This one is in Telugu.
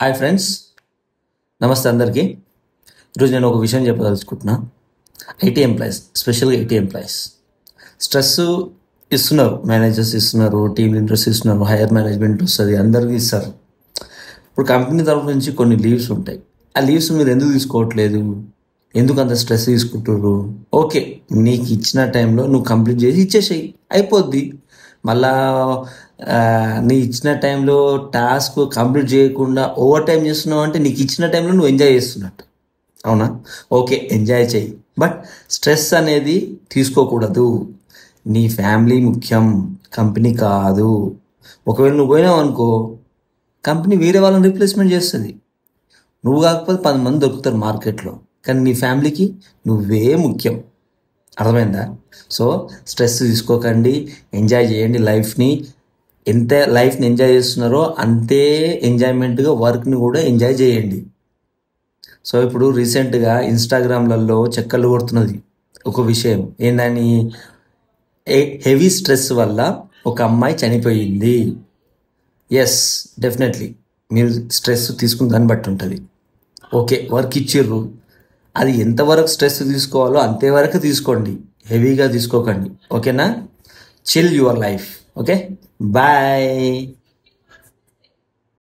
హాయ్ ఫ్రెండ్స్, నమస్తే అందరికీ. ఈరోజు నేను ఒక విషయం చెప్పదలుచుకుంటున్నా. ఐటీ ఎంప్లాయీస్, స్పెషల్గా ఐటీ ఎంప్లాయీస్ స్ట్రెస్ ఇస్తున్నారు. మేనేజర్స్ ఇస్తున్నారు, టీమ్ లీడర్స్ ఇస్తున్నారు, హైయర్ మేనేజ్మెంట్ వస్తుంది, అందరికీ ఇస్తారు. ఇప్పుడు కంపెనీ తరఫు నుంచి కొన్ని లీవ్స్ ఉంటాయి. ఆ లీవ్స్ మీరు ఎందుకు తీసుకోవట్లేదు? ఎందుకు అంత స్ట్రెస్ తీసుకుంటున్నారు? ఓకే, నీకు ఇచ్చిన టైంలో నువ్వు కంప్లీట్ చేసి ఇచ్చేసేయి, అయిపోద్ది. మళ్ళా నీ ఇచ్చిన టైంలో టాస్క్ కంప్లీట్ చేయకుండా ఓవర్ టైం చేస్తున్నావు అంటే నీకు ఇచ్చిన టైంలో నువ్వు ఎంజాయ్ చేస్తున్నట్టు, అవునా? ఓకే, ఎంజాయ్ చేయి, బట్ స్ట్రెస్ అనేది తీసుకోకూడదు. నీ ఫ్యామిలీ ముఖ్యం, కంపెనీ కాదు. ఒకవేళ నువ్వు పోయినావు అనుకో, కంపెనీ వేరే వాళ్ళని రీప్లేస్మెంట్ చేస్తుంది. నువ్వు కాకపోతే 10 మంది దొరుకుతారు మార్కెట్లో, కానీ నీ ఫ్యామిలీకి నువ్వే ముఖ్యం. అర్థమైందా? సో స్ట్రెస్ తీసుకోకండి, ఎంజాయ్ చేయండి లైఫ్ని. ఎంత లైఫ్ని ఎంజాయ్ చేస్తున్నారో అంతే ఎంజాయ్మెంట్గా వర్క్ని కూడా ఎంజాయ్ చేయండి. సో ఇప్పుడు రీసెంట్గా ఇన్స్టాగ్రామ్లలో చెక్కలు కొడుతున్నది ఒక విషయం ఏందని, హెవీ స్ట్రెస్ వల్ల ఒక అమ్మాయి చనిపోయింది. ఎస్, డెఫినెట్లీ మీరు స్ట్రెస్ తీసుకున్న దాన్ని బట్టి ఉంటుంది. ఓకే, వర్క్ ఇచ్చిర్రు, అది ఎంతవరకు స్ట్రెస్ తీసుకోవాలో అంతేవరకు తీసుకోండి, హెవీగా తీసుకోకండి. ఓకేనా? Chill your life. Okay, bye.